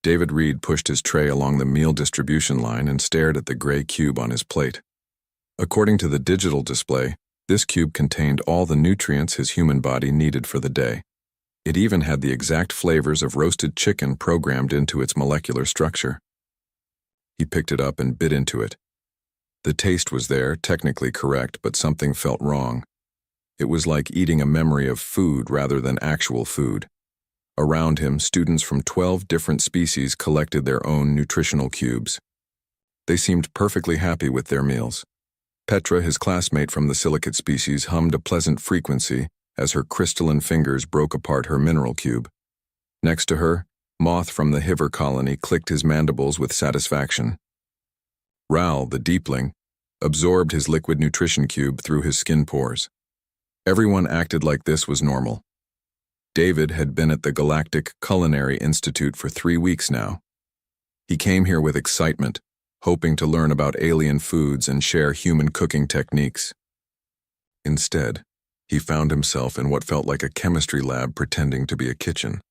David Reed pushed his tray along the meal distribution line and stared at the gray cube on his plate. According to the digital display, this cube contained all the nutrients his human body needed for the day. It even had the exact flavors of roasted chicken programmed into its molecular structure. He picked it up and bit into it. The taste was there, technically correct, but something felt wrong. It was like eating a memory of food rather than actual food. Around him, students from 12 different species collected their own nutritional cubes. They seemed perfectly happy with their meals. Petra, his classmate from the silicate species, hummed a pleasant frequency as her crystalline fingers broke apart her mineral cube. Next to her, Moth from the Hiver colony clicked his mandibles with satisfaction. Ral, the deepling, absorbed his liquid nutrition cube through his skin pores. Everyone acted like this was normal. David had been at the Galactic Culinary Institute for 3 weeks now. He came here with excitement, hoping to learn about alien foods and share human cooking techniques. Instead, he found himself in what felt like a chemistry lab pretending to be a kitchen.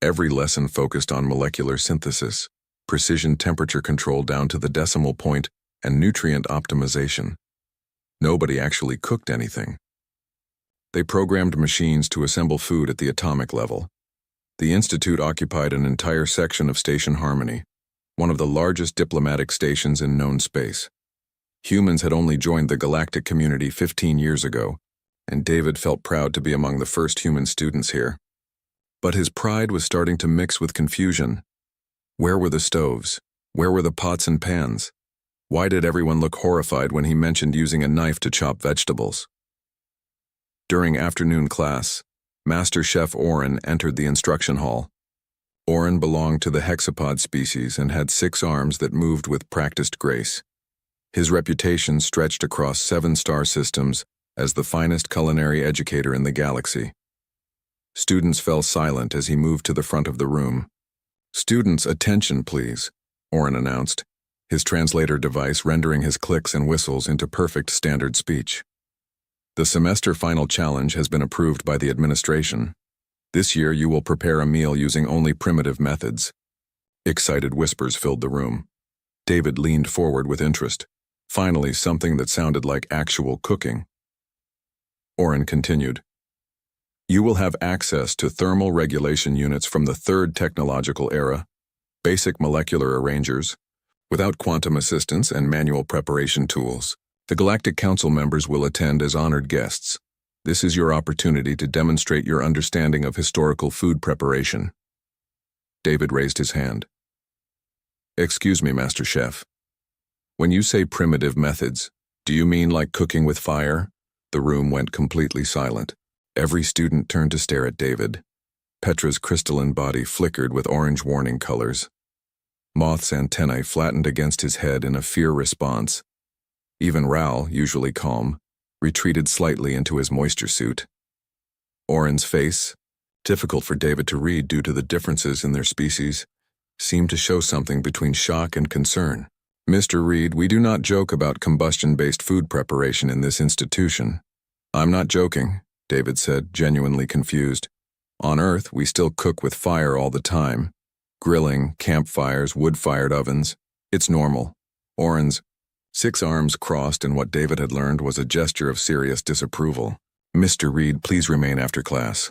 Every lesson focused on molecular synthesis, precision temperature control down to the decimal point, and nutrient optimization. Nobody actually cooked anything. They programmed machines to assemble food at the atomic level. The Institute occupied an entire section of Station Harmony, one of the largest diplomatic stations in known space. Humans had only joined the galactic community 15 years ago, and David felt proud to be among the first human students here. But his pride was starting to mix with confusion. Where were the stoves? Where were the pots and pans? Why did everyone look horrified when he mentioned using a knife to chop vegetables? During afternoon class, Master Chef Oren entered the instruction hall. Oren belonged to the hexapod species and had 6 arms that moved with practiced grace. His reputation stretched across 7 star systems as the finest culinary educator in the galaxy. Students fell silent as he moved to the front of the room. "Students, attention, please," Oren announced, his translator device rendering his clicks and whistles into perfect standard speech. "The semester final challenge has been approved by the administration. This year you will prepare a meal using only primitive methods." Excited whispers filled the room. David leaned forward with interest. Finally, something that sounded like actual cooking. Oren continued. "You will have access to thermal regulation units from the 3rd technological era, basic molecular arrangers, without quantum assistance and manual preparation tools. The Galactic Council members will attend as honored guests. This is your opportunity to demonstrate your understanding of historical food preparation." David raised his hand. "Excuse me, Master Chef. When you say primitive methods, do you mean like cooking with fire?" The room went completely silent. Every student turned to stare at David. Petra's crystalline body flickered with orange warning colors. Moth's antennae flattened against his head in a fear response. Even Ral, usually calm, retreated slightly into his moisture suit. Oren's face, difficult for David to read due to the differences in their species, seemed to show something between shock and concern. "Mr. Reed, we do not joke about combustion-based food preparation in this institution." "I'm not joking," David said, genuinely confused. "On Earth, we still cook with fire all the time. Grilling, campfires, wood-fired ovens. It's normal." Oren's 6 arms crossed in what David had learned was a gesture of serious disapproval. "Mr. Reed, please remain after class.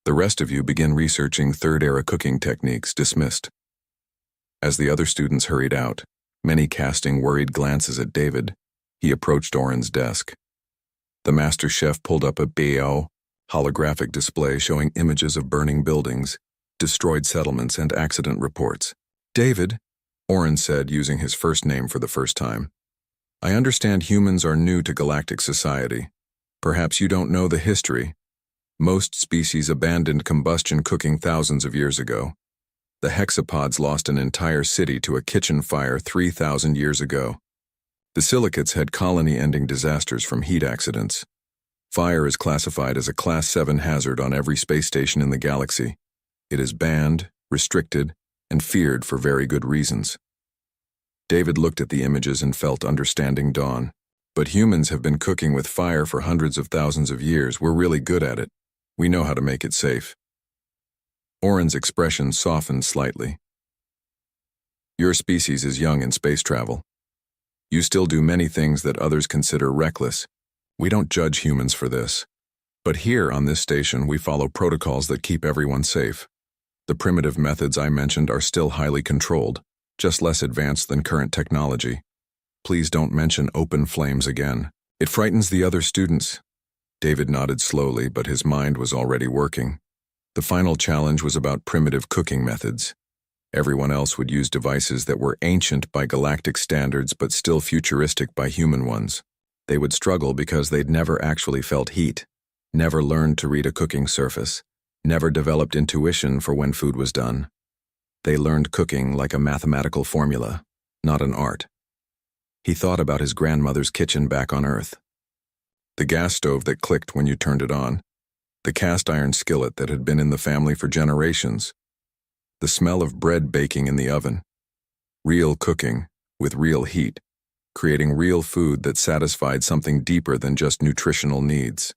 The rest of you begin researching 3rd-era cooking techniques. Dismissed." As the other students hurried out, many casting worried glances at David, he approached Oren's desk. The master chef pulled up a BO holographic display showing images of burning buildings, destroyed settlements, and accident reports. "David," Oren said, using his first name for the first time, "I understand humans are new to galactic society. Perhaps you don't know the history. Most species abandoned combustion cooking thousands of years ago. The hexapods lost an entire city to a kitchen fire 3,000 years ago. The silicates had colony-ending disasters from heat accidents. Fire is classified as a Class 7 hazard on every space station in the galaxy. It is banned, restricted, and feared for very good reasons." David looked at the images and felt understanding dawn. "But humans have been cooking with fire for hundreds of thousands of years. We're really good at it. We know how to make it safe." Oren's expression softened slightly. Your species is young in space travel. You still do many things that others consider reckless. We don't judge humans for this. But here on this station, we follow protocols that keep everyone safe. The primitive methods I mentioned are still highly controlled, just less advanced than current technology. Please don't mention open flames again. It frightens the other students. David nodded slowly, but his mind was already working. The final challenge was about primitive cooking methods. Everyone else would use devices that were ancient by galactic standards but still futuristic by human ones. They would struggle because they'd never actually felt heat, never learned to read a cooking surface, never developed intuition for when food was done. They learned cooking like a mathematical formula, not an art. He thought about his grandmother's kitchen back on Earth. The gas stove that clicked when you turned it on. The cast iron skillet that had been in the family for generations. The smell of bread baking in the oven. Real cooking, with real heat, creating real food that satisfied something deeper than just nutritional needs.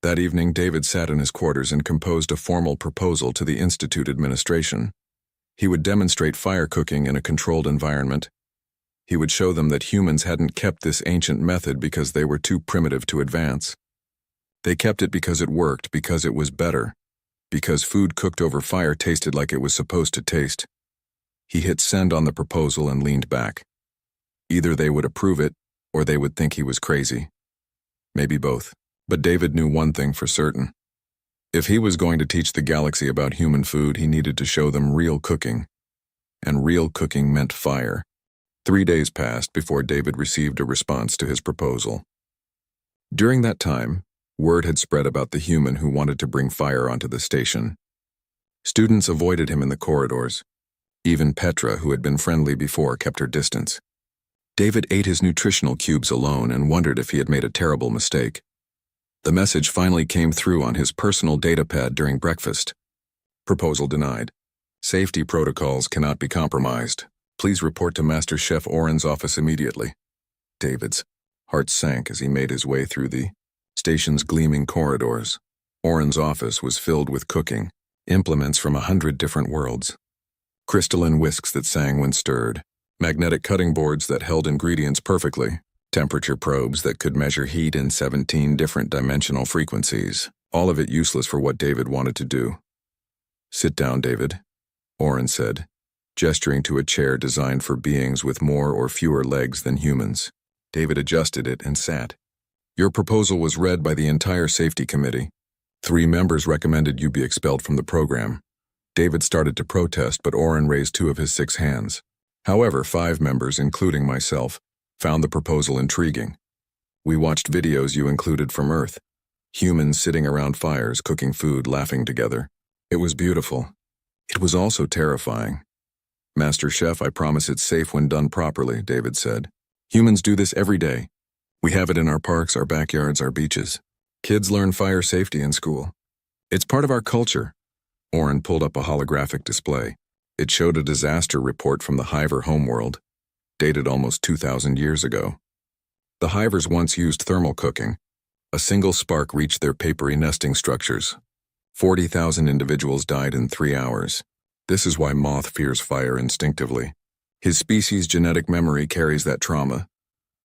That evening, David sat in his quarters and composed a formal proposal to the Institute administration. He would demonstrate fire cooking in a controlled environment. He would show them that humans hadn't kept this ancient method because they were too primitive to advance. They kept it because it worked, because it was better, because food cooked over fire tasted like it was supposed to taste. He hit send on the proposal and leaned back. Either they would approve it, or they would think he was crazy. Maybe both. But David knew one thing for certain. If he was going to teach the galaxy about human food, he needed to show them real cooking. And real cooking meant fire. 3 days passed before David received a response to his proposal. During that time, word had spread about the human who wanted to bring fire onto the station. Students avoided him in the corridors. Even Petra, who had been friendly before, kept her distance. David ate his nutritional cubes alone and wondered if he had made a terrible mistake. The message finally came through on his personal datapad during breakfast. Proposal denied. Safety protocols cannot be compromised. Please report to Master Chef Oren's office immediately. David's heart sank as he made his way through the station's gleaming corridors. Oren's office was filled with cooking, implements from 100 different worlds. Crystalline whisks that sang when stirred, magnetic cutting boards that held ingredients perfectly, temperature probes that could measure heat in 17 different dimensional frequencies, all of it useless for what David wanted to do. Sit down, David, Oren said, gesturing to a chair designed for beings with more or fewer legs than humans. David adjusted it and sat. Your proposal was read by the entire safety committee. 3 members recommended you be expelled from the program. David started to protest, but Oren raised 2 of his 6 hands. However, 5 members, including myself, found the proposal intriguing. We watched videos you included from Earth. Humans sitting around fires, cooking food, laughing together. It was beautiful. It was also terrifying. Master Chef, I promise it's safe when done properly, David said. Humans do this every day. We have it in our parks, our backyards, our beaches. Kids learn fire safety in school. It's part of our culture. Oren pulled up a holographic display. It showed a disaster report from the Hiver homeworld, dated almost 2,000 years ago. The Hivers once used thermal cooking. A single spark reached their papery nesting structures. 40,000 individuals died in 3 hours. This is why Moth fears fire instinctively. His species' genetic memory carries that trauma.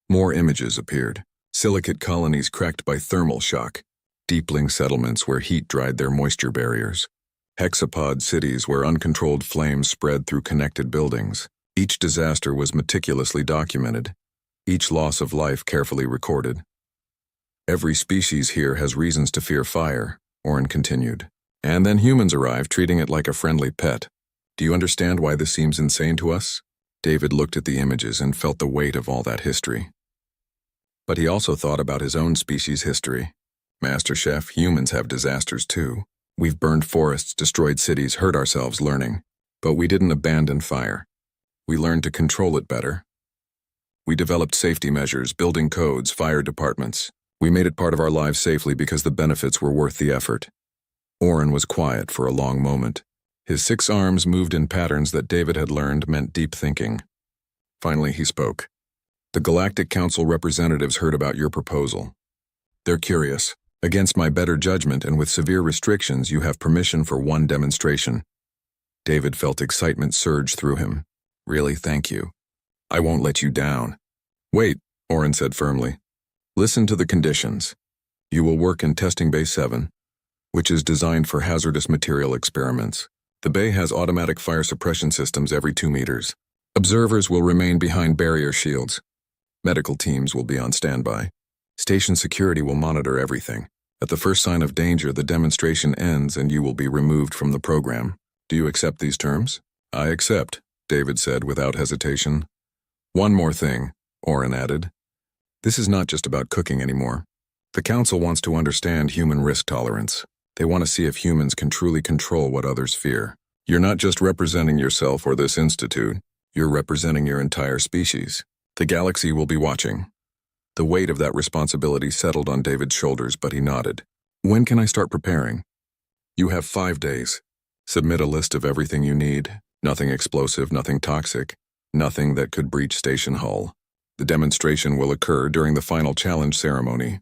More images appeared. Silicate colonies cracked by thermal shock. Deepling settlements where heat dried their moisture barriers. Hexapod cities where uncontrolled flames spread through connected buildings. Each disaster was meticulously documented. Each loss of life carefully recorded. Every species here has reasons to fear fire, Oren continued. And then humans arrive, treating it like a friendly pet. Do you understand why this seems insane to us? David looked at the images and felt the weight of all that history. But he also thought about his own species' history. Master Chef, humans have disasters too. We've burned forests, destroyed cities, hurt ourselves learning. But we didn't abandon fire. We learned to control it better. We developed safety measures, building codes, fire departments. We made it part of our lives safely because the benefits were worth the effort. Oren was quiet for a long moment. His 6 arms moved in patterns that David had learned meant deep thinking. Finally, he spoke. The Galactic Council representatives heard about your proposal. They're curious. Against my better judgment and with severe restrictions, you have permission for 1 demonstration. David felt excitement surge through him. Really, thank you. I won't let you down. Wait, Oren said firmly. Listen to the conditions. You will work in Testing Bay 7, which is designed for hazardous material experiments. The bay has automatic fire suppression systems every 2 meters. Observers will remain behind barrier shields. Medical teams will be on standby. Station security will monitor everything. At the first sign of danger, the demonstration ends and you will be removed from the program. Do you accept these terms? I accept, David said without hesitation. One more thing, Oren added. This is not just about cooking anymore. The council wants to understand human risk tolerance. They want to see if humans can truly control what others fear. You're not just representing yourself or this institute. You're representing your entire species. The galaxy will be watching. The weight of that responsibility settled on David's shoulders, but he nodded. When can I start preparing? You have 5 days. Submit a list of everything you need. Nothing explosive, nothing toxic, nothing that could breach station hull. The demonstration will occur during the final challenge ceremony.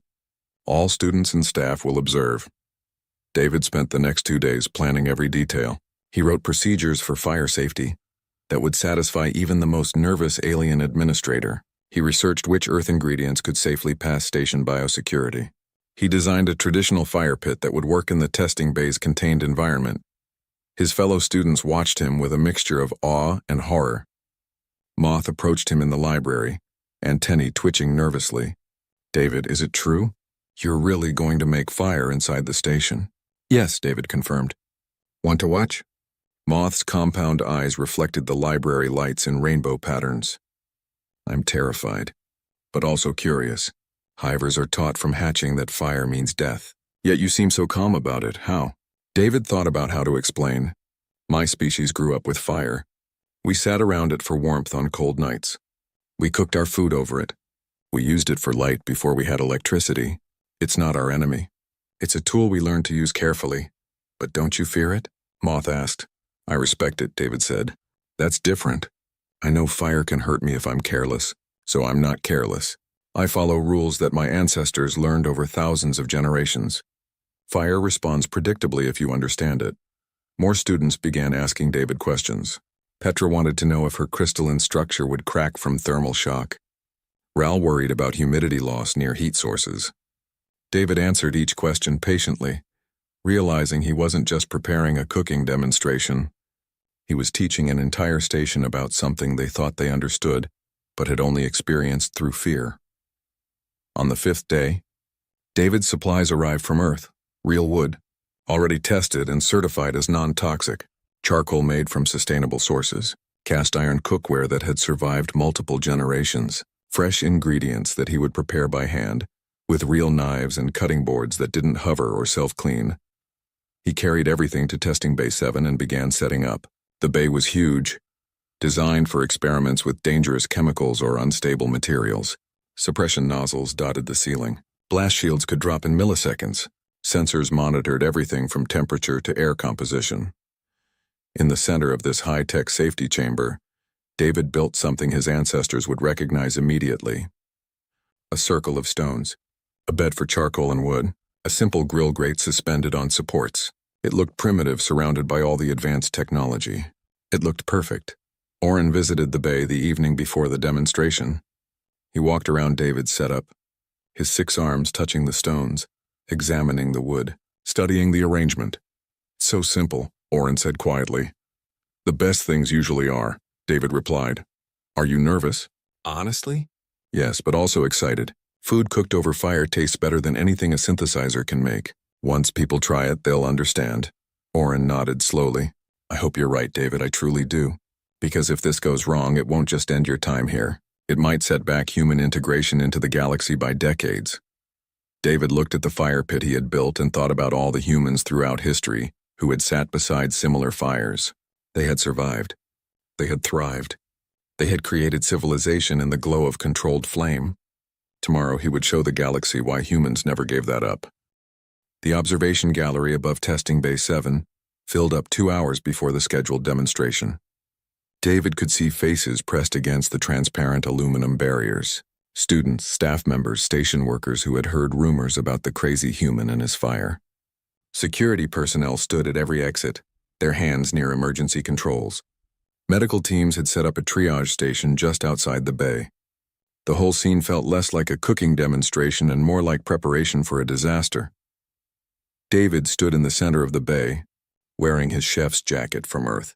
All students and staff will observe. David spent the next 2 days planning every detail. He wrote procedures for fire safety that would satisfy even the most nervous alien administrator. He researched which Earth ingredients could safely pass station biosecurity. He designed a traditional fire pit that would work in the testing bay's contained environment. His fellow students watched him with a mixture of awe and horror. Moth approached him in the library, antennae twitching nervously. David, is it true? You're really going to make fire inside the station? Yes, David confirmed. Want to watch? Moth's compound eyes reflected the library lights in rainbow patterns. I'm terrified, but also curious. Hivers are taught from hatching that fire means death. Yet you seem so calm about it. How? David thought about how to explain. My species grew up with fire. We sat around it for warmth on cold nights. We cooked our food over it. We used it for light before we had electricity. It's not our enemy. It's a tool we learned to use carefully. But don't you fear it? Moth asked. I respect it, David said. That's different. I know fire can hurt me if I'm careless, so I'm not careless. I follow rules that my ancestors learned over thousands of generations. Fire responds predictably if you understand it. More students began asking David questions. Petra wanted to know if her crystalline structure would crack from thermal shock. Ral worried about humidity loss near heat sources. David answered each question patiently, realizing he wasn't just preparing a cooking demonstration. He was teaching an entire station about something they thought they understood, but had only experienced through fear. On the 5th day, David's supplies arrived from Earth, real wood, already tested and certified as non-toxic, charcoal made from sustainable sources, cast iron cookware that had survived multiple generations, fresh ingredients that he would prepare by hand, with real knives and cutting boards that didn't hover or self-clean. He carried everything to Testing Bay 7 and began setting up. The bay was huge, designed for experiments with dangerous chemicals or unstable materials. Suppression nozzles dotted the ceiling. Blast shields could drop in milliseconds. Sensors monitored everything from temperature to air composition. In the center of this high-tech safety chamber, David built something his ancestors would recognize immediately. A circle of stones, a bed for charcoal and wood, a simple grill grate suspended on supports. It looked primitive, surrounded by all the advanced technology. It looked perfect. Oren visited the bay the evening before the demonstration. He walked around David's setup, his 6 arms touching the stones, examining the wood, studying the arrangement. So simple, Oren said quietly. The best things usually are, David replied. Are you nervous? Honestly? Yes, but also excited. Food cooked over fire tastes better than anything a synthesizer can make. Once people try it, they'll understand. Oren nodded slowly. I hope you're right, David, I truly do. Because if this goes wrong, it won't just end your time here. It might set back human integration into the galaxy by decades. David looked at the fire pit he had built and thought about all the humans throughout history who had sat beside similar fires. They had survived. They had thrived. They had created civilization in the glow of controlled flame. Tomorrow he would show the galaxy why humans never gave that up. The observation gallery above Testing Bay 7 filled up 2 hours before the scheduled demonstration. David could see faces pressed against the transparent aluminum barriers. Students, staff members, station workers who had heard rumors about the crazy human and his fire. Security personnel stood at every exit, their hands near emergency controls. Medical teams had set up a triage station just outside the bay. The whole scene felt less like a cooking demonstration and more like preparation for a disaster. David stood in the center of the bay, wearing his chef's jacket from Earth.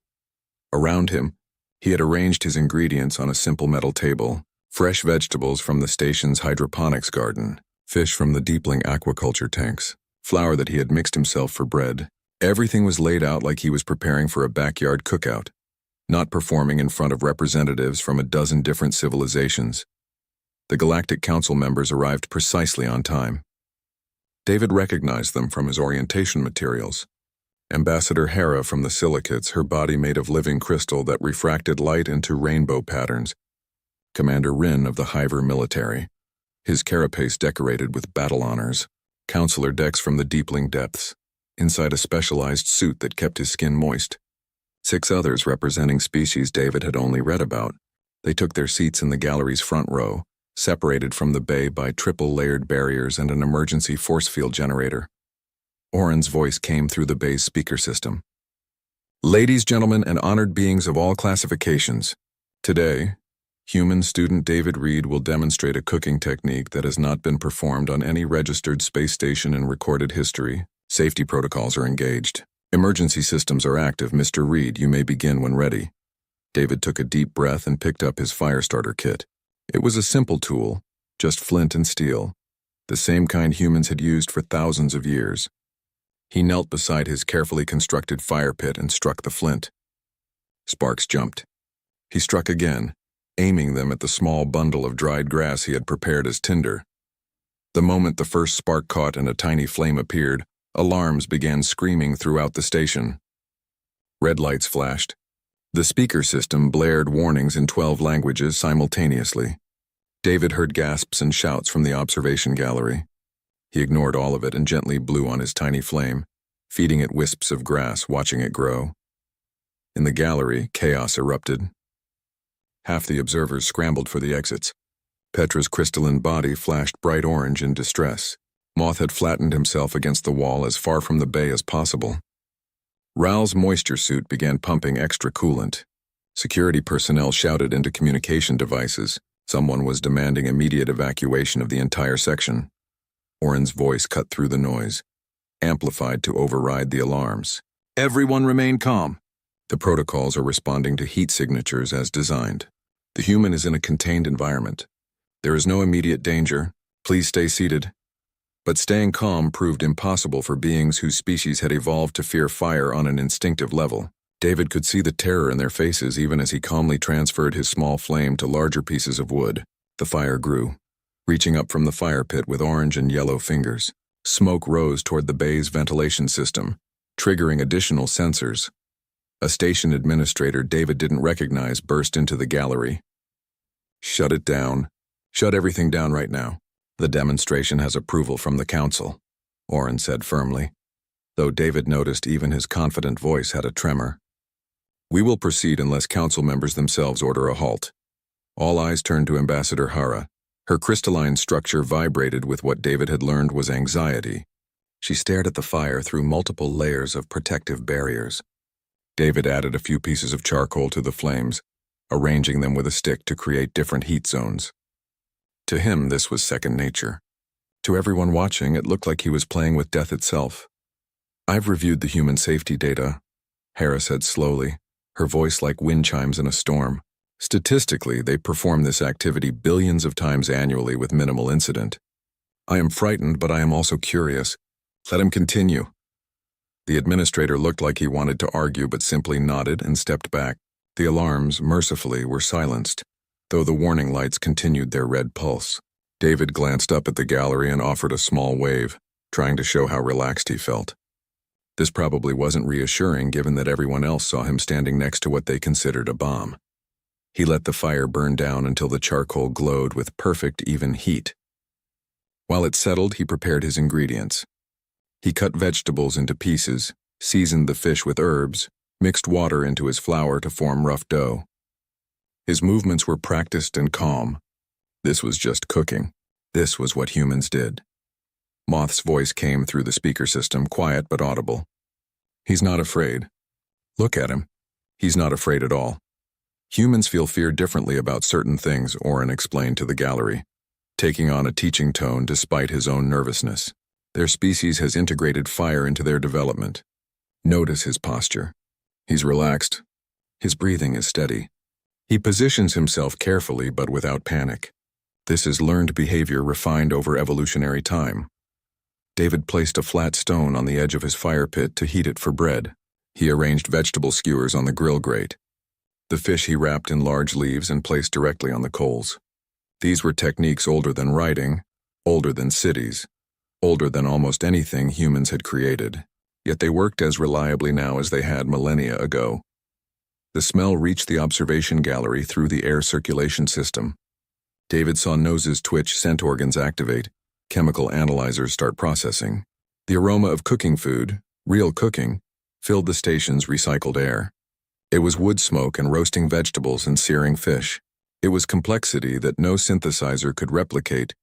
Around him, he had arranged his ingredients on a simple metal table: fresh vegetables from the station's hydroponics garden, fish from the deepling aquaculture tanks, flour that he had mixed himself for bread. Everything was laid out like he was preparing for a backyard cookout, not performing in front of representatives from a dozen different civilizations. The Galactic Council members arrived precisely on time. David recognized them from his orientation materials. Ambassador Hera from the silicates, her body made of living crystal that refracted light into rainbow patterns. Commander Rin of the Hiver military, his carapace decorated with battle honors. Counselor Dex from the deepling depths, inside a specialized suit that kept his skin moist. 6 others representing species David had only read about. They took their seats in the gallery's front row, separated from the bay by triple-layered barriers and an emergency force field generator. Oren's voice came through the bay's speaker system. "Ladies, gentlemen, and honored beings of all classifications, today, human student David Reed will demonstrate a cooking technique that has not been performed on any registered space station in recorded history. Safety protocols are engaged. Emergency systems are active. Mr. Reed, you may begin when ready." David took a deep breath and picked up his fire starter kit. It was a simple tool, just flint and steel, the same kind humans had used for thousands of years. He knelt beside his carefully constructed fire pit and struck the flint. Sparks jumped. He struck again, aiming them at the small bundle of dried grass he had prepared as tinder. The moment the first spark caught and a tiny flame appeared, alarms began screaming throughout the station. Red lights flashed. The speaker system blared warnings in 12 languages simultaneously. David heard gasps and shouts from the observation gallery. He ignored all of it and gently blew on his tiny flame, feeding it wisps of grass, watching it grow. In the gallery, chaos erupted. Half the observers scrambled for the exits. Petra's crystalline body flashed bright orange in distress. Moth had flattened himself against the wall as far from the bay as possible. Ral's moisture suit began pumping extra coolant. Security personnel shouted into communication devices. Someone was demanding immediate evacuation of the entire section. Oren's voice cut through the noise, amplified to override the alarms. "Everyone remain calm. The protocols are responding to heat signatures as designed. The human is in a contained environment. There is no immediate danger. Please stay seated." But staying calm proved impossible for beings whose species had evolved to fear fire on an instinctive level. David could see the terror in their faces even as he calmly transferred his small flame to larger pieces of wood. The fire grew, reaching up from the fire pit with orange and yellow fingers. Smoke rose toward the bay's ventilation system, triggering additional sensors. A station administrator David didn't recognize burst into the gallery. "Shut it down. Shut everything down right now. The demonstration has approval from the council," Oren said firmly, though David noticed even his confident voice had a tremor. "We will proceed unless council members themselves order a halt." All eyes turned to Ambassador Hara. Her crystalline structure vibrated with what David had learned was anxiety. She stared at the fire through multiple layers of protective barriers. David added a few pieces of charcoal to the flames, arranging them with a stick to create different heat zones. To him, this was second nature. To everyone watching, it looked like he was playing with death itself. "I've reviewed the human safety data," Hera said slowly, her voice like wind chimes in a storm. "Statistically, they perform this activity billions of times annually with minimal incident. I am frightened, but I am also curious. Let him continue." The administrator looked like he wanted to argue but simply nodded and stepped back. The alarms, mercifully, were silenced, though the warning lights continued their red pulse. David glanced up at the gallery and offered a small wave, trying to show how relaxed he felt. This probably wasn't reassuring given that everyone else saw him standing next to what they considered a bomb. He let the fire burn down until the charcoal glowed with perfect, even heat. While it settled, he prepared his ingredients. He cut vegetables into pieces, seasoned the fish with herbs, mixed water into his flour to form rough dough. His movements were practiced and calm. This was just cooking. This was what humans did. Moth's voice came through the speaker system, quiet but audible. "He's not afraid. Look at him. He's not afraid at all." Humans feel fear differently about certain things, Oren explained to the gallery, taking on a teaching tone despite his own nervousness. Their species has integrated fire into their development. Notice his posture. He's relaxed. His breathing is steady. He positions himself carefully but without panic. This is learned behavior refined over evolutionary time. David placed a flat stone on the edge of his fire pit to heat it for bread. He arranged vegetable skewers on the grill grate. The fish he wrapped in large leaves and placed directly on the coals. These were techniques older than writing, older than cities, older than almost anything humans had created, yet they worked as reliably now as they had millennia ago. The smell reached the observation gallery through the air circulation system. David saw noses twitch, scent organs activate, chemical analyzers start processing. The aroma of cooking food, real cooking, filled the station's recycled air. It was wood smoke and roasting vegetables and searing fish. It was complexity that no synthesizer could replicate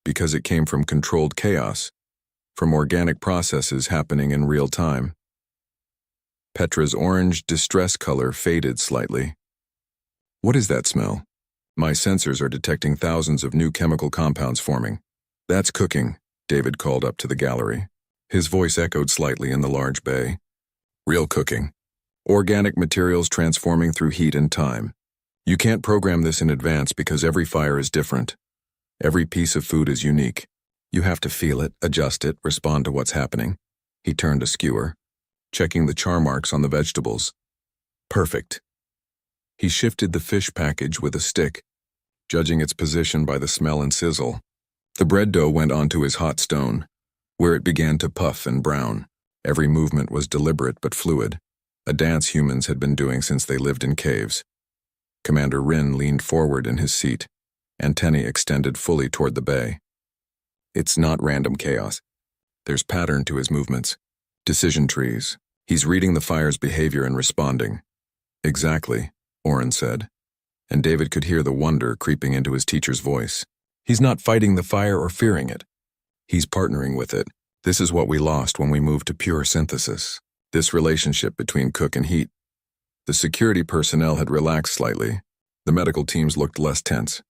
because it came from controlled chaos, from organic processes happening in real time. Petra's orange distress color faded slightly. What is that smell? My sensors are detecting thousands of new chemical compounds forming. That's cooking, David called up to the gallery. His voice echoed slightly in the large bay. Real cooking. Organic materials transforming through heat and time. You can't program this in advance because every fire is different. Every piece of food is unique. You have to feel it, adjust it, respond to what's happening. He turned a skewer, checking the char marks on the vegetables. Perfect. He shifted the fish package with a stick, judging its position by the smell and sizzle. The bread dough went onto his hot stone, where it began to puff and brown. Every movement was deliberate but fluid, a dance humans had been doing since they lived in caves. Commander Rin leaned forward in his seat, antennae extended fully toward the bay. It's not random chaos. There's pattern to his movements. Decision trees. He's reading the fire's behavior and responding. Exactly, Oren said, and David could hear the wonder creeping into his teacher's voice. He's not fighting the fire or fearing it. He's partnering with it. This is what we lost when we moved to pure synthesis. This relationship between cook and heat. The security personnel had relaxed slightly. The medical teams looked less tense.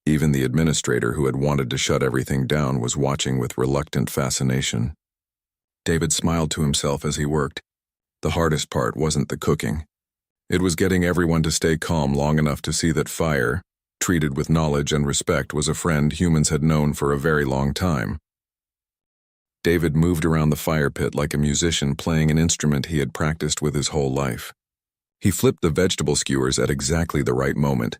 Even the administrator who had wanted to shut everything down was watching with reluctant fascination. David smiled to himself as he worked. The hardest part wasn't the cooking. It was getting everyone to stay calm long enough to see that fire, treated with knowledge and respect, was a friend humans had known for a very long time. David moved around the fire pit like a musician playing an instrument he had practiced with his whole life. He flipped the vegetable skewers at exactly the right moment,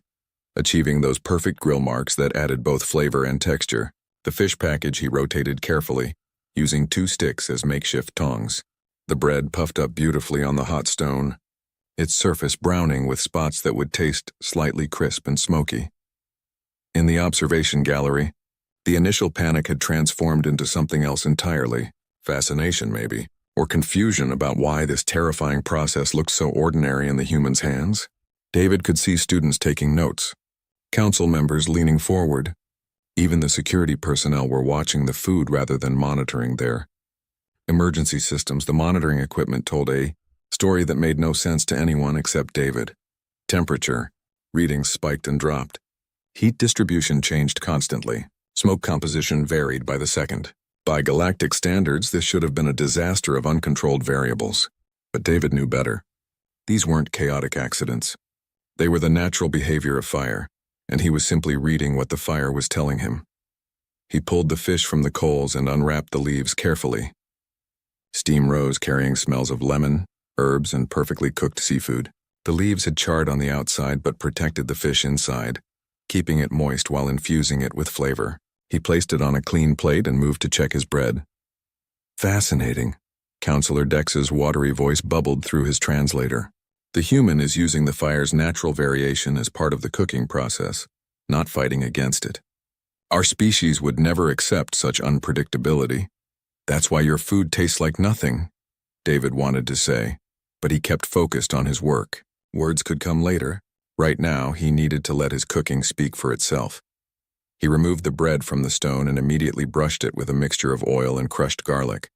achieving those perfect grill marks that added both flavor and texture. The fish package he rotated carefully, using 2 sticks as makeshift tongs. The bread puffed up beautifully on the hot stone, its surface browning with spots that would taste slightly crisp and smoky. In the observation gallery, the initial panic had transformed into something else entirely. Fascination, maybe, or confusion about why this terrifying process looked so ordinary in the human's hands. David could see students taking notes, council members leaning forward. Even the security personnel were watching the food rather than monitoring their emergency systems. The monitoring equipment told a story that made no sense to anyone except David. Temperature. Readings spiked and dropped. Heat distribution changed constantly. Smoke composition varied by the second. By galactic standards, this should have been a disaster of uncontrolled variables. But David knew better. These weren't chaotic accidents. They were the natural behavior of fire, and he was simply reading what the fire was telling him. He pulled the fish from the coals and unwrapped the leaves carefully. Steam rose, carrying smells of lemon, herbs, and perfectly cooked seafood. The leaves had charred on the outside but protected the fish inside, keeping it moist while infusing it with flavor. He placed it on a clean plate and moved to check his bread. Fascinating. Counselor Dex's watery voice bubbled through his translator. The human is using the fire's natural variation as part of the cooking process, not fighting against it. Our species would never accept such unpredictability. That's why your food tastes like nothing, David wanted to say, but he kept focused on his work. Words could come later. Right now, he needed to let his cooking speak for itself. He removed the bread from the stone and immediately brushed it with a mixture of oil and crushed garlic.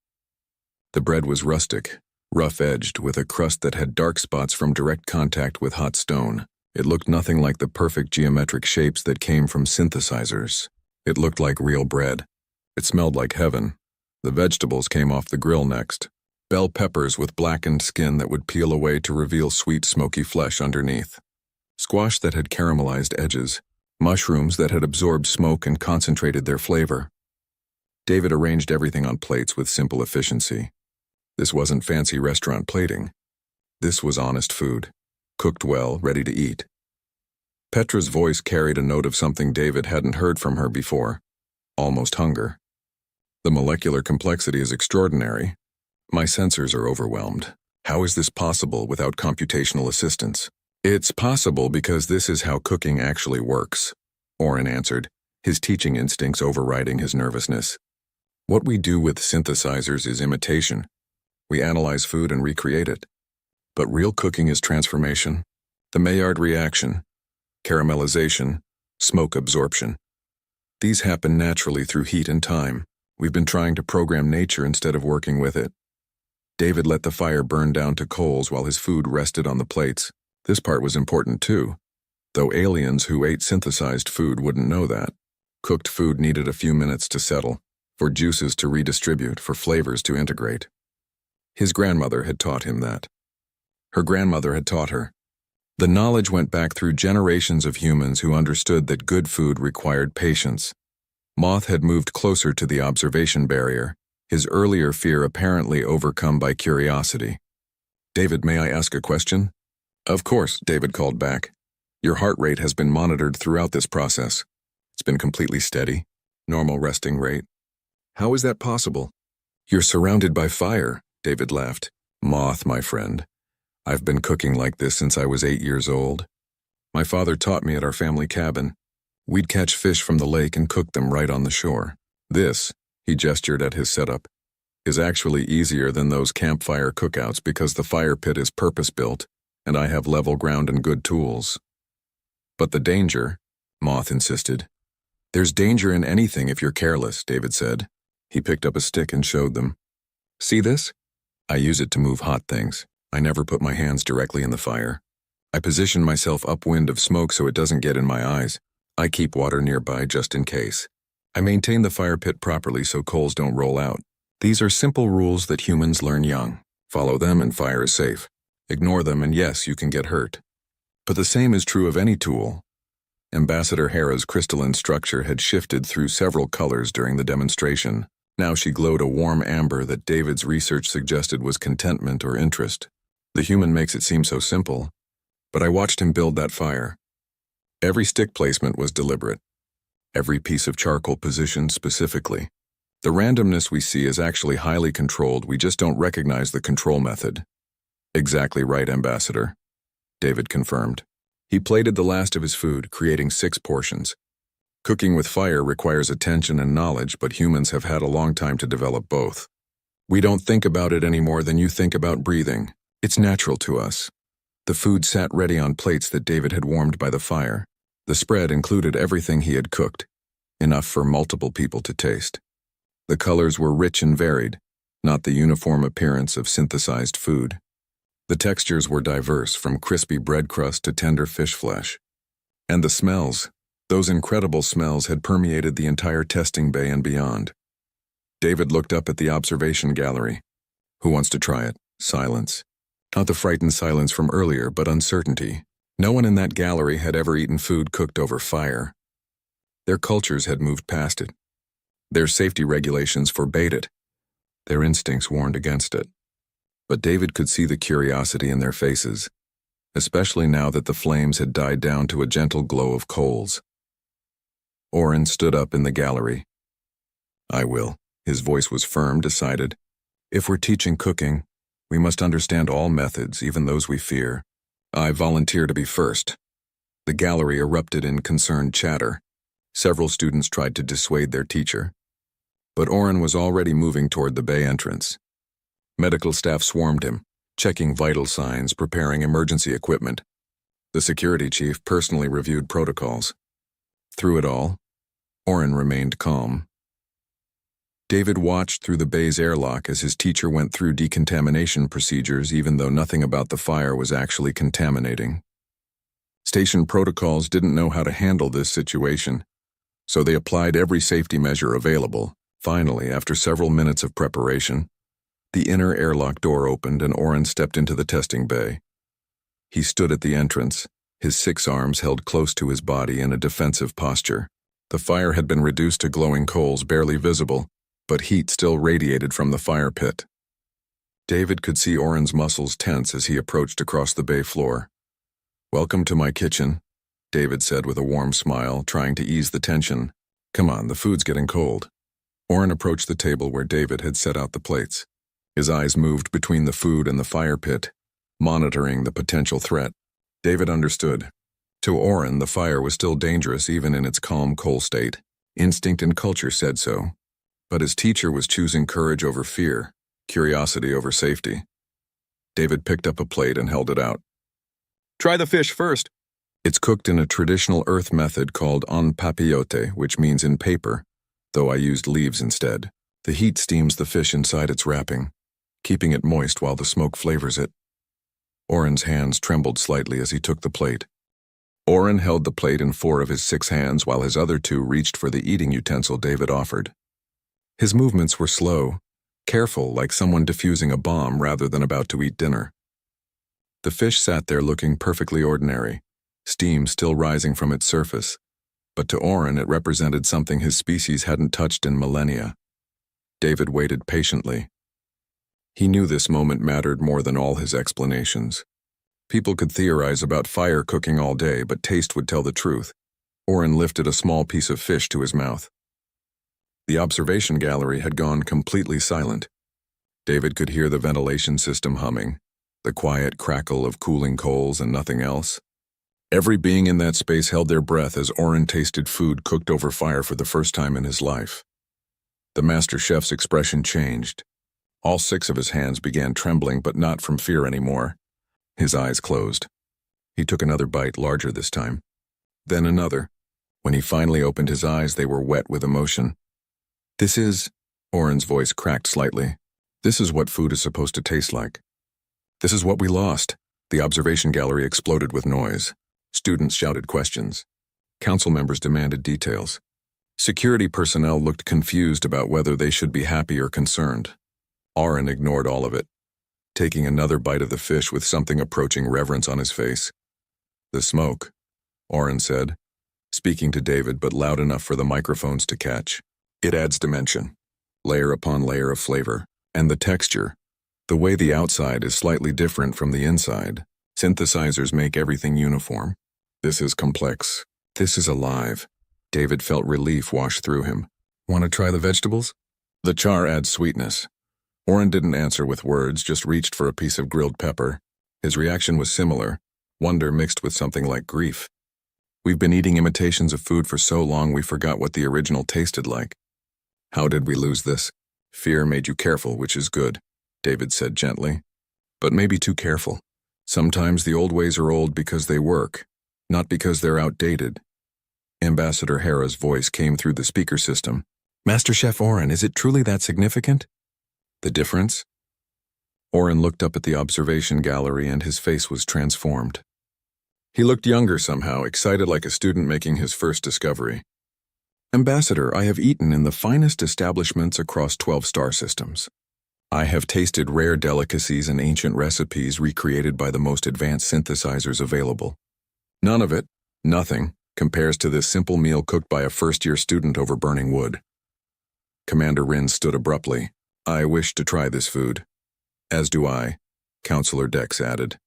The bread was rustic, rough-edged, with a crust that had dark spots from direct contact with hot stone. It looked nothing like the perfect geometric shapes that came from synthesizers. It looked like real bread. It smelled like heaven. The vegetables came off the grill next. Bell peppers with blackened skin that would peel away to reveal sweet, smoky flesh underneath. Squash that had caramelized edges. Mushrooms that had absorbed smoke and concentrated their flavor. David arranged everything on plates with simple efficiency. This wasn't fancy restaurant plating. This was honest food, cooked well, ready to eat. Petra's voice carried a note of something David hadn't heard from her before, almost hunger. The molecular complexity is extraordinary. My sensors are overwhelmed. How is this possible without computational assistance? It's possible because this is how cooking actually works, Oren answered, his teaching instincts overriding his nervousness. What we do with synthesizers is imitation. We analyze food and recreate it. But real cooking is transformation, the Maillard reaction, caramelization, smoke absorption. These happen naturally through heat and time. We've been trying to program nature instead of working with it. David let the fire burn down to coals while his food rested on the plates. This part was important too, though aliens who ate synthesized food wouldn't know that. Cooked food needed a few minutes to settle, for juices to redistribute, for flavors to integrate. His grandmother had taught him that. Her grandmother had taught her. The knowledge went back through generations of humans who understood that good food required patience. Moth had moved closer to the observation barrier, his earlier fear apparently overcome by curiosity. "David, may I ask a question?" "Of course," David called back. "Your heart rate has been monitored throughout this process. It's been completely steady, normal resting rate. How is that possible?" "You're surrounded by fire," David laughed. "Moth, my friend. I've been cooking like this since I was 8 years old. My father taught me at our family cabin. We'd catch fish from the lake and cook them right on the shore. This," he gestured at his setup, "is actually easier than those campfire cookouts because the fire pit is purpose-built and I have level ground and good tools." "But the danger," Moth insisted. "There's danger in anything if you're careless," David said. He picked up a stick and showed them. "See this? I use it to move hot things. I never put my hands directly in the fire. I position myself upwind of smoke so it doesn't get in my eyes. I keep water nearby just in case. I maintain the fire pit properly so coals don't roll out. These are simple rules that humans learn young. Follow them and fire is safe. Ignore them and yes, you can get hurt. But the same is true of any tool." Ambassador Hera's crystalline structure had shifted through several colors during the demonstration. Now she glowed a warm amber that David's research suggested was contentment or interest. The human makes it seem so simple, but I watched him build that fire. Every stick placement was deliberate. Every piece of charcoal positioned specifically. The randomness we see is actually highly controlled, we just don't recognize the control method. "Exactly right, Ambassador," David confirmed. He plated the last of his food, creating 6 portions. Cooking with fire requires attention and knowledge, but humans have had a long time to develop both. We don't think about it any more than you think about breathing. It's natural to us. The food sat ready on plates that David had warmed by the fire. The spread included everything he had cooked, enough for multiple people to taste. The colors were rich and varied, not the uniform appearance of synthesized food. The textures were diverse, from crispy bread crust to tender fish flesh. And the smells, those incredible smells had permeated the entire testing bay and beyond. David looked up at the observation gallery. "Who wants to try it?" Silence. Not the frightened silence from earlier, but uncertainty. No one in that gallery had ever eaten food cooked over fire. Their cultures had moved past it. Their safety regulations forbade it. Their instincts warned against it. But David could see the curiosity in their faces, especially now that the flames had died down to a gentle glow of coals. Oren stood up in the gallery. "I will." His voice was firm, decided. "If we're teaching cooking, we must understand all methods, even those we fear. I volunteer to be first." The gallery erupted in concerned chatter. Several students tried to dissuade their teacher. But Oren was already moving toward the bay entrance. Medical staff swarmed him, checking vital signs, preparing emergency equipment. The security chief personally reviewed protocols. Through it all, Oren remained calm. David watched through the bay's airlock as his teacher went through decontamination procedures, even though nothing about the fire was actually contaminating. Station protocols didn't know how to handle this situation, so they applied every safety measure available. Finally, after several minutes of preparation, the inner airlock door opened and Oren stepped into the testing bay. He stood at the entrance, his 6 arms held close to his body in a defensive posture. The fire had been reduced to glowing coals barely visible, but heat still radiated from the fire pit. David could see Oren's muscles tense as he approached across the bay floor. "Welcome to my kitchen," David said with a warm smile, trying to ease the tension. "Come on, the food's getting cold." Oren approached the table where David had set out the plates. His eyes moved between the food and the fire pit, monitoring the potential threat. David understood. To Oren, the fire was still dangerous even in its calm coal state. Instinct and culture said so. But his teacher was choosing courage over fear, curiosity over safety. David picked up a plate and held it out. "Try the fish first." It's cooked in a traditional earth method called en papillote, which means in paper, though I used leaves instead. The heat steams the fish inside its wrapping, keeping it moist while the smoke flavors it. Oren's hands trembled slightly as he took the plate. Oren held the plate in 4 of his 6 hands while his other 2 reached for the eating utensil David offered. His movements were slow, careful, like someone defusing a bomb rather than about to eat dinner. The fish sat there looking perfectly ordinary, steam still rising from its surface, but to Oren it represented something his species hadn't touched in millennia. David waited patiently. He knew this moment mattered more than all his explanations. People could theorize about fire cooking all day, but taste would tell the truth. Oren lifted a small piece of fish to his mouth. The observation gallery had gone completely silent. David could hear the ventilation system humming, the quiet crackle of cooling coals and nothing else. Every being in that space held their breath as Oren tasted food cooked over fire for the first time in his life. The master chef's expression changed. All 6 of his hands began trembling, but not from fear anymore. His eyes closed. He took another bite, larger this time. Then another. When he finally opened his eyes, they were wet with emotion. "This is," Oren's voice cracked slightly, "this is what food is supposed to taste like. This is what we lost." The observation gallery exploded with noise. Students shouted questions. Council members demanded details. Security personnel looked confused about whether they should be happy or concerned. Oren ignored all of it, taking another bite of the fish with something approaching reverence on his face. "The smoke," Oren said, speaking to David but loud enough for the microphones to catch. "It adds dimension, layer upon layer of flavor, and the texture. The way the outside is slightly different from the inside. Synthesizers make everything uniform. This is complex. This is alive." David felt relief wash through him. "Want to try the vegetables?" "The char adds sweetness." Oren didn't answer with words, just reached for a piece of grilled pepper. His reaction was similar, wonder mixed with something like grief. "We've been eating imitations of food for so long we forgot what the original tasted like." "How did we lose this?" "Fear made you careful, which is good," David said gently. "But maybe too careful. Sometimes the old ways are old because they work, not because they're outdated." Ambassador Hera's voice came through the speaker system. "Master Chef Oren, is it truly that significant?" "The difference?" Oren looked up at the observation gallery and his face was transformed. He looked younger somehow, excited like a student making his first discovery. "Ambassador, I have eaten in the finest establishments across 12 star systems. I have tasted rare delicacies and ancient recipes recreated by the most advanced synthesizers available. None of it, nothing, compares to this simple meal cooked by a first-year student over burning wood." Commander Rin stood abruptly. "I wish to try this food." "As do I," Counselor Dex added.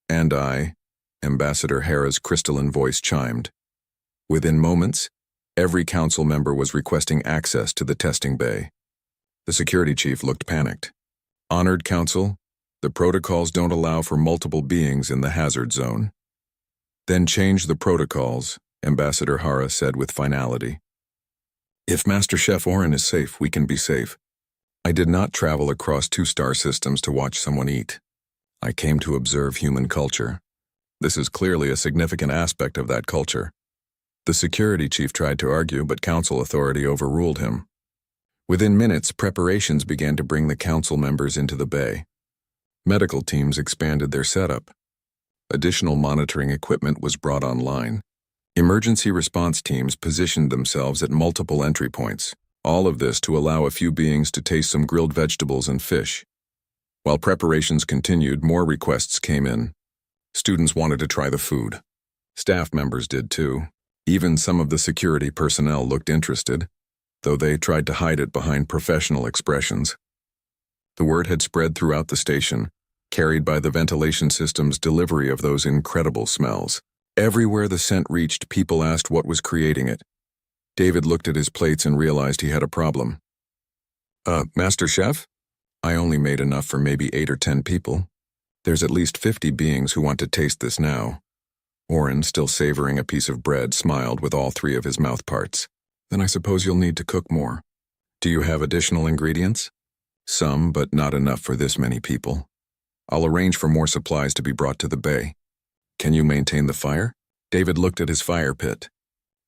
"And I," Ambassador Hera's crystalline voice chimed. Within moments, every council member was requesting access to the testing bay. The security chief looked panicked. "Honored Council, the protocols don't allow for multiple beings in the hazard zone." "Then change the protocols," Ambassador Hara said with finality. "If Master Chef Oren is safe, we can be safe. I did not travel across 2-star systems to watch someone eat. I came to observe human culture. This is clearly a significant aspect of that culture." The security chief tried to argue, but council authority overruled him. Within minutes, preparations began to bring the council members into the bay. Medical teams expanded their setup. Additional monitoring equipment was brought online. Emergency response teams positioned themselves at multiple entry points, all of this to allow a few beings to taste some grilled vegetables and fish. While preparations continued, more requests came in. Students wanted to try the food. Staff members did too. Even some of the security personnel looked interested, though they tried to hide it behind professional expressions. The word had spread throughout the station, carried by the ventilation system's delivery of those incredible smells. Everywhere the scent reached, people asked what was creating it. David looked at his plates and realized he had a problem. Master Chef? I only made enough for maybe 8 or 10 people. There's at least 50 beings who want to taste this now. Oren, still savoring a piece of bread, smiled with all 3 of his mouth parts. Then I suppose you'll need to cook more. Do you have additional ingredients? Some, but not enough for this many people. I'll arrange for more supplies to be brought to the bay. Can you maintain the fire? David looked at his fire pit.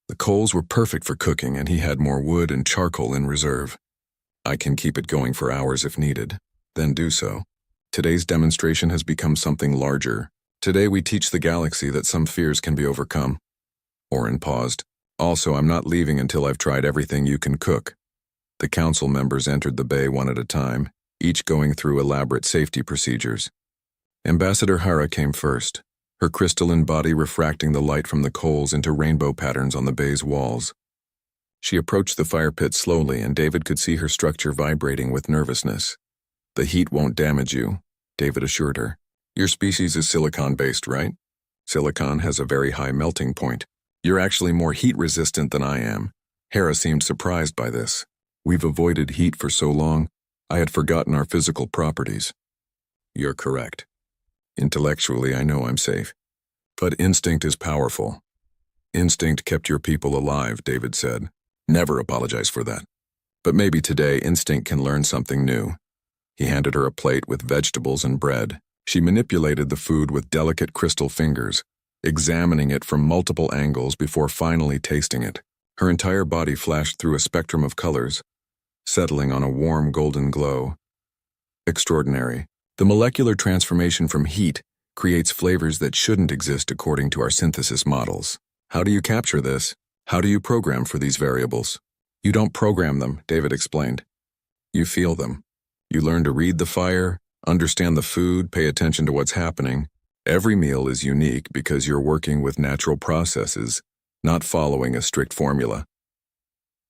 The coals were perfect for cooking, and he had more wood and charcoal in reserve. I can keep it going for hours if needed. Then do so. Today's demonstration has become something larger. Today we teach the galaxy that some fears can be overcome. Oren paused. Also, I'm not leaving until I've tried everything you can cook. The council members entered the bay one at a time, each going through elaborate safety procedures. Ambassador Hara came first, her crystalline body refracting the light from the coals into rainbow patterns on the bay's walls. She approached the fire pit slowly, and David could see her structure vibrating with nervousness. The heat won't damage you, David assured her. Your species is silicon-based, right? Silicon has a very high melting point. You're actually more heat-resistant than I am. Hera seemed surprised by this. We've avoided heat for so long, I had forgotten our physical properties. You're correct. Intellectually, I know I'm safe. But instinct is powerful. Instinct kept your people alive, David said. Never apologize for that. But maybe today instinct can learn something new. He handed her a plate with vegetables and bread. She manipulated the food with delicate crystal fingers, examining it from multiple angles before finally tasting it. Her entire body flashed through a spectrum of colors, settling on a warm golden glow. Extraordinary. The molecular transformation from heat creates flavors that shouldn't exist according to our synthesis models. How do you capture this? How do you program for these variables? You don't program them, David explained. You feel them. You learn to read the fire, understand the food, pay attention to what's happening. Every meal is unique because you're working with natural processes, not following a strict formula.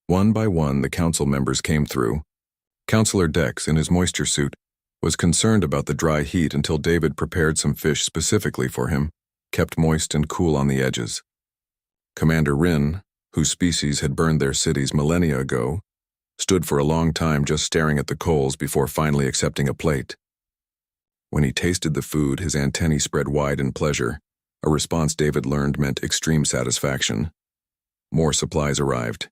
One by one, the council members came through. Councillor Dex, in his moisture suit, was concerned about the dry heat until David prepared some fish specifically for him, kept moist and cool on the edges. Commander Rin, whose species had burned their cities millennia ago, stood for a long time just staring at the coals before finally accepting a plate. When he tasted the food, his antennae spread wide in pleasure, a response David learned meant extreme satisfaction. More supplies arrived.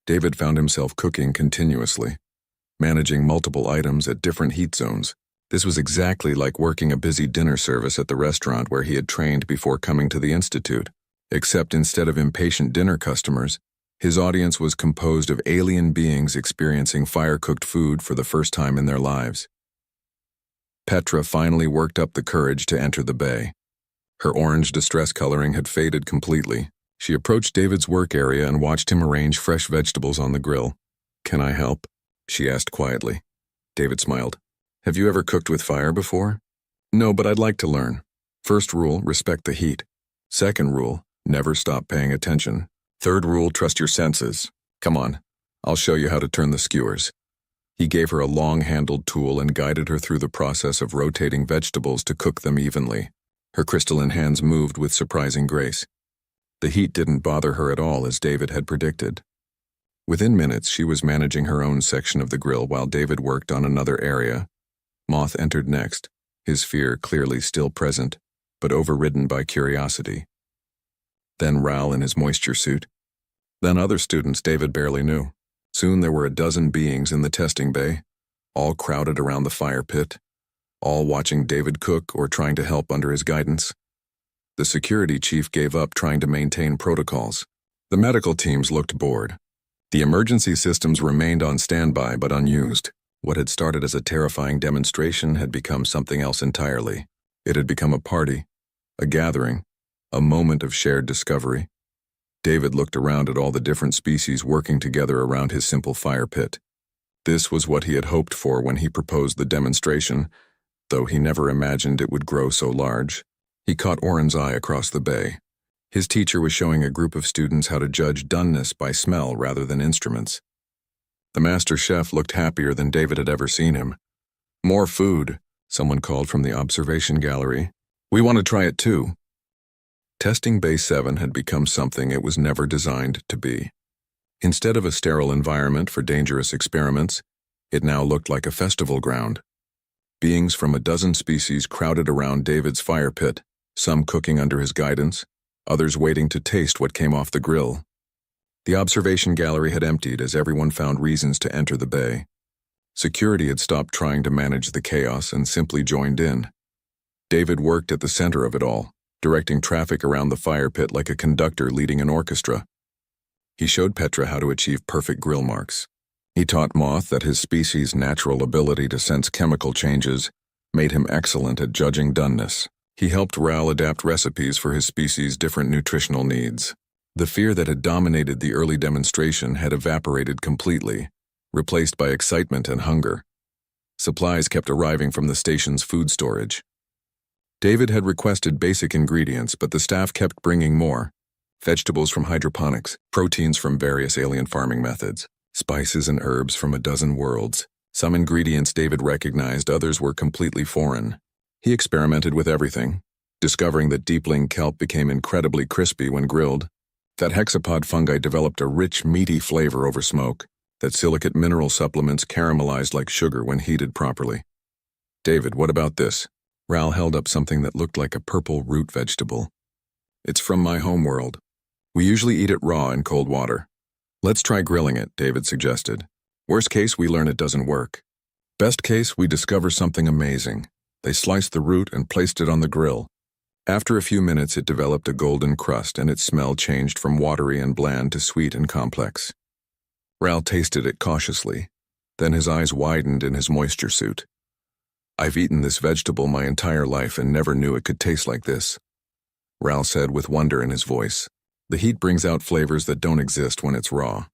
David found himself cooking continuously, managing multiple items at different heat zones. This was exactly like working a busy dinner service at the restaurant where he had trained before coming to the Institute, except instead of impatient dinner customers, his audience was composed of alien beings experiencing fire-cooked food for the first time in their lives. Petra finally worked up the courage to enter the bay. Her orange distress coloring had faded completely. She approached David's work area and watched him arrange fresh vegetables on the grill. "Can I help?" she asked quietly. David smiled. "Have you ever cooked with fire before?" "No, but I'd like to learn. First rule, respect the heat. Second rule, never stop paying attention. Third rule, trust your senses. Come on, I'll show you how to turn the skewers." He gave her a long-handled tool and guided her through the process of rotating vegetables to cook them evenly. Her crystalline hands moved with surprising grace. The heat didn't bother her at all, as David had predicted. Within minutes, she was managing her own section of the grill while David worked on another area. Moth entered next, his fear clearly still present, but overridden by curiosity. Then Ral in his moisture suit. Then other students David barely knew. Soon there were a dozen beings in the testing bay, all crowded around the fire pit, all watching David cook or trying to help under his guidance. The security chief gave up trying to maintain protocols. The medical teams looked bored. The emergency systems remained on standby but unused. What had started as a terrifying demonstration had become something else entirely. It had become a party, A gathering, a moment of shared discovery. David looked around at all the different species working together around his simple fire pit. This was what he had hoped for when he proposed the demonstration, though he never imagined it would grow so large. He caught Oren's eye across the bay. His teacher was showing a group of students how to judge doneness by smell rather than instruments. The master chef looked happier than David had ever seen him. "More food," someone called from the observation gallery. "We want to try it too." Testing Bay 7 had become something it was never designed to be. Instead of a sterile environment for dangerous experiments, it now looked like a festival ground. Beings from a dozen species crowded around David's fire pit, some cooking under his guidance, others waiting to taste what came off the grill. The observation gallery had emptied as everyone found reasons to enter the bay. Security had stopped trying to manage the chaos and simply joined in. David worked at the center of it all, directing traffic around the fire pit like a conductor leading an orchestra. He showed Petra how to achieve perfect grill marks. He taught Moth that his species' natural ability to sense chemical changes made him excellent at judging doneness. He helped Ral adapt recipes for his species' different nutritional needs. The fear that had dominated the early demonstration had evaporated completely, replaced by excitement and hunger. Supplies kept arriving from the station's food storage. David had requested basic ingredients, but the staff kept bringing more. Vegetables from hydroponics, proteins from various alien farming methods, spices and herbs from a dozen worlds. Some ingredients David recognized, others were completely foreign. He experimented with everything, discovering that deepling kelp became incredibly crispy when grilled, that hexapod fungi developed a rich, meaty flavor over smoke, that silicate mineral supplements caramelized like sugar when heated properly. "David, what about this?" Ral held up something that looked like a purple root vegetable. "It's from my homeworld. We usually eat it raw in cold water." "Let's try grilling it," David suggested. "Worst case, we learn it doesn't work. Best case, we discover something amazing." They sliced the root and placed it on the grill. After a few minutes, it developed a golden crust, and its smell changed from watery and bland to sweet and complex. Ral tasted it cautiously. Then his eyes widened in his moisture suit. "I've eaten this vegetable my entire life and never knew it could taste like this," Ral said with wonder in his voice. "The heat brings out flavors that don't exist when it's raw."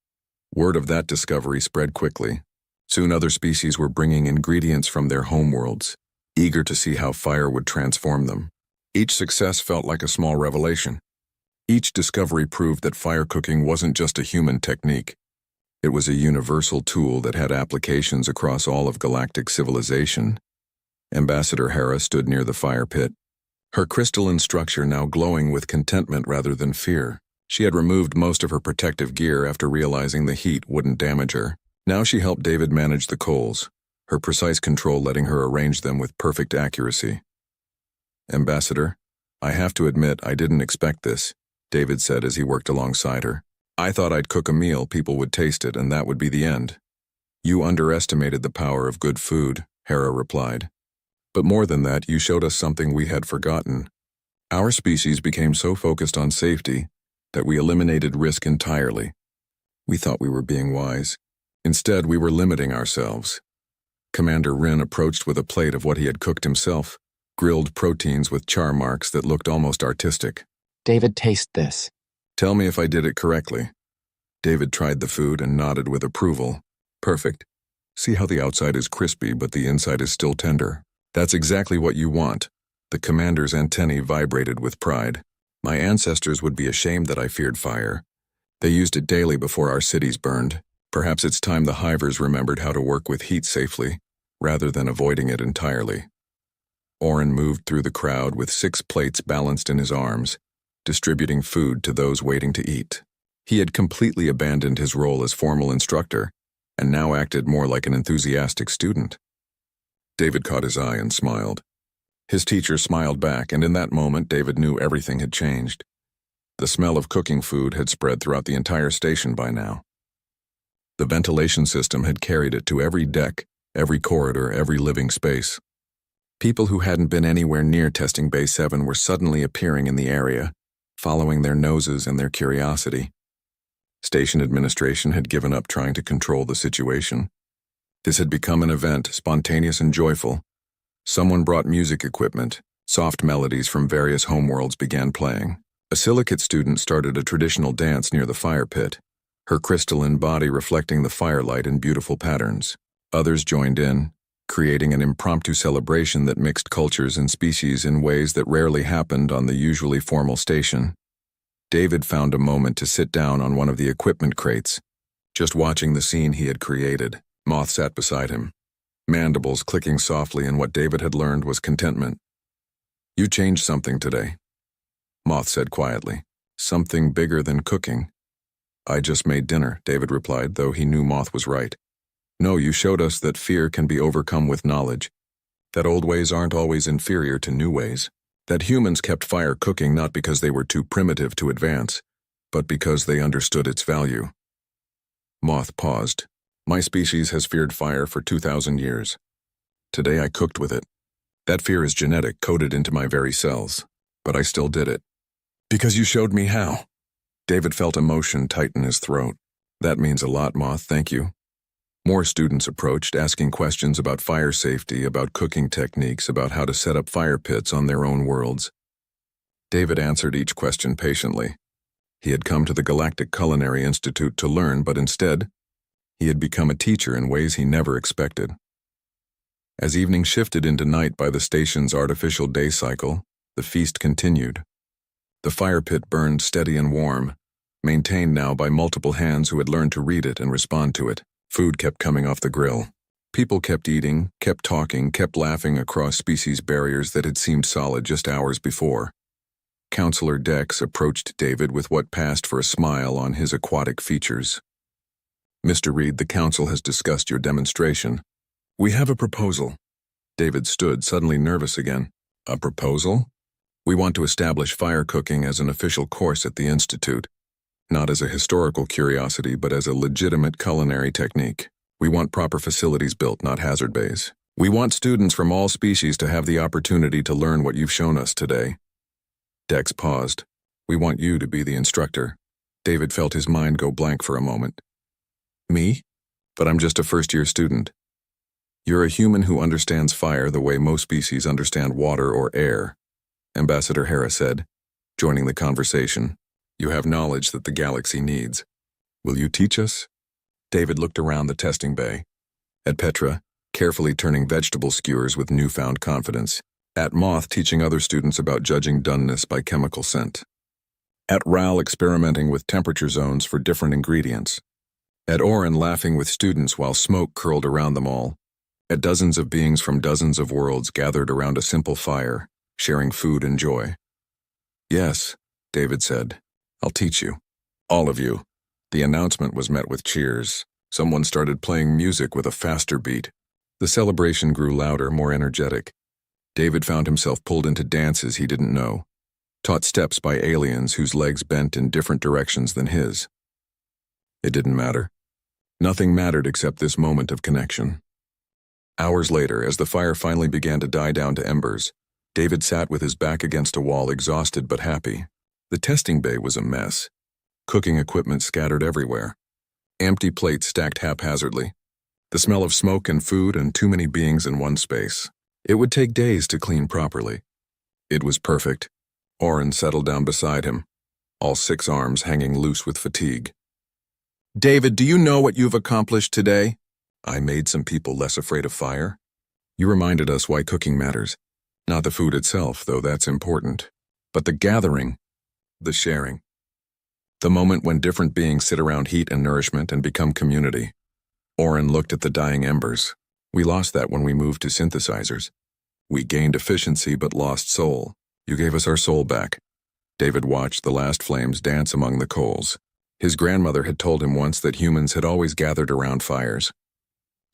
Word of that discovery spread quickly. Soon other species were bringing ingredients from their homeworlds, eager to see how fire would transform them. Each success felt like a small revelation. Each discovery proved that fire cooking wasn't just a human technique. It was a universal tool that had applications across all of galactic civilization. Ambassador Hera stood near the fire pit, her crystalline structure now glowing with contentment rather than fear. She had removed most of her protective gear after realizing the heat wouldn't damage her. Now she helped David manage the coals, her precise control letting her arrange them with perfect accuracy. "Ambassador, I have to admit I didn't expect this," David said as he worked alongside her. "I thought I'd cook a meal, people would taste it, and that would be the end." "You underestimated the power of good food," Hera replied. "But more than that, you showed us something we had forgotten. Our species became so focused on safety that we eliminated risk entirely. We thought we were being wise. Instead, we were limiting ourselves." Commander Rin approached with a plate of what he had cooked himself, grilled proteins with char marks that looked almost artistic. "David, taste this." "Tell me if I did it correctly." David tried the food and nodded with approval. "Perfect. See how the outside is crispy but the inside is still tender. That's exactly what you want." The commander's antennae vibrated with pride. "My ancestors would be ashamed that I feared fire. They used it daily before our cities burned. Perhaps it's time the hivers remembered how to work with heat safely, rather than avoiding it entirely." Oren moved through the crowd with 6 plates balanced in his arms, distributing food to those waiting to eat. He had completely abandoned his role as formal instructor, and now acted more like an enthusiastic student. David caught his eye and smiled. His teacher smiled back, and in that moment David knew everything had changed. The smell of cooking food had spread throughout the entire station by now. The ventilation system had carried it to every deck, every corridor, every living space. People who hadn't been anywhere near testing Bay 7 were suddenly appearing in the area, following their noses and their curiosity. Station administration had given up trying to control the situation. This had become an event, spontaneous and joyful. Someone brought music equipment, Soft melodies from various homeworlds began playing. A silicate student started a traditional dance near the fire pit, her crystalline body reflecting the firelight in beautiful patterns. Others joined in, creating an impromptu celebration that mixed cultures and species in ways that rarely happened on the usually formal station. David found a moment to sit down on one of the equipment crates. Just watching the scene he had created, Moth sat beside him, mandibles clicking softly, and what David had learned was contentment. "You changed something today," Moth said quietly. "Something bigger than cooking." "I just made dinner," David replied, though he knew Moth was right. "No, you showed us that fear can be overcome with knowledge, that old ways aren't always inferior to new ways, that humans kept fire cooking not because they were too primitive to advance, but because they understood its value." Moth paused. "My species has feared fire for 2,000 years. Today I cooked with it. That fear is genetic, coded into my very cells, but I still did it. Because you showed me how." David felt emotion tighten his throat. "That means a lot, Moth, thank you." More students approached, asking questions about fire safety, about cooking techniques, about how to set up fire pits on their own worlds. David answered each question patiently. He had come to the Galactic Culinary Institute to learn, but instead, he had become a teacher in ways he never expected. As evening shifted into night by the station's artificial day cycle, the feast continued. The fire pit burned steady and warm, maintained now by multiple hands who had learned to read it and respond to it. Food kept coming off the grill. People kept eating, kept talking, kept laughing across species barriers that had seemed solid just hours before. Counselor Dex approached David with what passed for a smile on his aquatic features. "Mr. Reed, the council has discussed your demonstration. We have a proposal." David stood, suddenly nervous again. "A proposal?" "We want to establish fire cooking as an official course at the Institute. Not as a historical curiosity, but as a legitimate culinary technique. We want proper facilities built, not hazard bays. We want students from all species to have the opportunity to learn what you've shown us today." Dex paused. "We want you to be the instructor." David felt his mind go blank for a moment. "Me? But I'm just a first-year student." "You're a human who understands fire the way most species understand water or air," Ambassador Hera said, joining the conversation. "You have knowledge that the galaxy needs. Will you teach us?" David looked around the testing bay. At Petra, carefully turning vegetable skewers with newfound confidence. At Moth, teaching other students about judging doneness by chemical scent. At Ral, experimenting with temperature zones for different ingredients. At Oren, laughing with students while smoke curled around them all. At dozens of beings from dozens of worlds gathered around a simple fire, sharing food and joy. "Yes," David said. "I'll teach you. All of you." The announcement was met with cheers. Someone started playing music with a faster beat. The celebration grew louder, more energetic. David found himself pulled into dances he didn't know, taught steps by aliens whose legs bent in different directions than his. It didn't matter. Nothing mattered except this moment of connection. Hours later, as the fire finally began to die down to embers, David sat with his back against a wall, exhausted but happy. The testing bay was a mess. Cooking equipment scattered everywhere. Empty plates stacked haphazardly. The smell of smoke and food and too many beings in one space. It would take days to clean properly. It was perfect. Oren settled down beside him, all 6 arms hanging loose with fatigue. "David, do you know what you've accomplished today?" "I made some people less afraid of fire." "You reminded us why cooking matters. Not the food itself, though that's important, but the gathering, the sharing. The moment when different beings sit around heat and nourishment and become community." Oren looked at the dying embers. "We lost that when we moved to synthesizers. We gained efficiency but lost soul. You gave us our soul back." David watched the last flames dance among the coals. His grandmother had told him once that humans had always gathered around fires.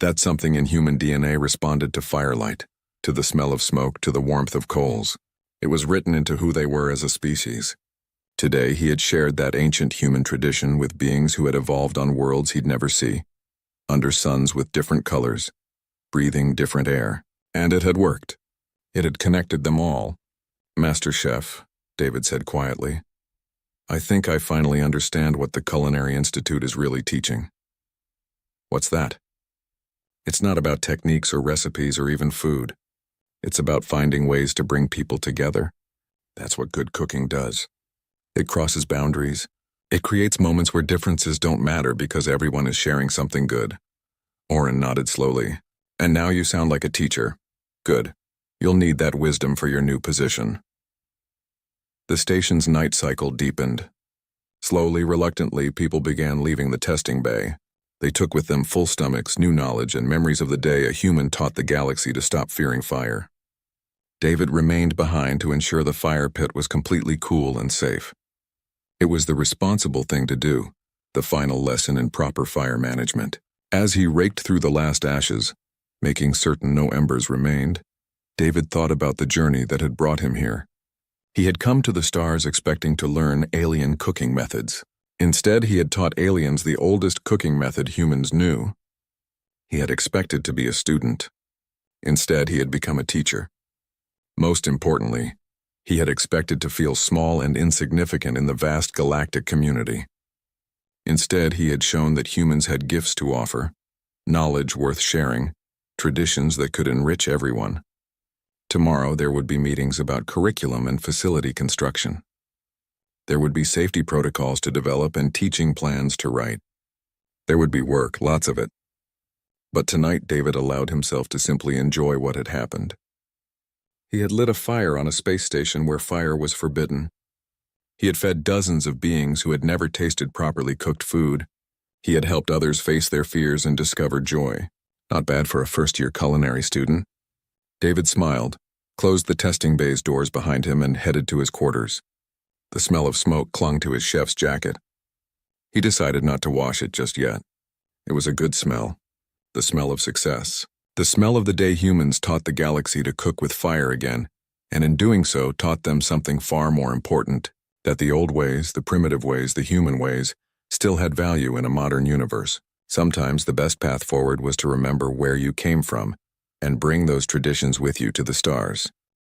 That something in human DNA responded to firelight, to the smell of smoke, to the warmth of coals. It was written into who they were as a species. Today he had shared that ancient human tradition with beings who had evolved on worlds he'd never see, under suns with different colors, breathing different air. And it had worked. It had connected them all. "Master Chef," David said quietly, "I think I finally understand what the Culinary Institute is really teaching." "What's that?" "It's not about techniques or recipes or even food. It's about finding ways to bring people together. That's what good cooking does. It crosses boundaries. It creates moments where differences don't matter because everyone is sharing something good. Oren nodded slowly. And now you sound like a teacher. Good. You'll need that wisdom for your new position. The station's night cycle deepened. Slowly, reluctantly, people began leaving the testing bay. They took with them full stomachs, new knowledge, and memories of the day a human taught the galaxy to stop fearing fire. David remained behind to ensure the fire pit was completely cool and safe. It was the responsible thing to do, the final lesson in proper fire management. As he raked through the last ashes, making certain no embers remained, David thought about the journey that had brought him here. He had come to the stars expecting to learn alien cooking methods. Instead, he had taught aliens the oldest cooking method humans knew. He had expected to be a student. Instead, he had become a teacher. Most importantly, he had expected to feel small and insignificant in the vast galactic community. Instead, he had shown that humans had gifts to offer, knowledge worth sharing, traditions that could enrich everyone. Tomorrow, there would be meetings about curriculum and facility construction. There would be safety protocols to develop and teaching plans to write. There would be work, lots of it. But tonight, David allowed himself to simply enjoy what had happened. He had lit a fire on a space station where fire was forbidden. He had fed dozens of beings who had never tasted properly cooked food. He had helped others face their fears and discover joy. Not bad for a first-year culinary student. David smiled, closed the testing bay's doors behind him, and headed to his quarters. The smell of smoke clung to his chef's jacket. He decided not to wash it just yet. It was a good smell. The smell of success. The smell of the day humans taught the galaxy to cook with fire again, and in doing so taught them something far more important, that the old ways, the primitive ways, the human ways, still had value in a modern universe. Sometimes the best path forward was to remember where you came from and bring those traditions with you to the stars.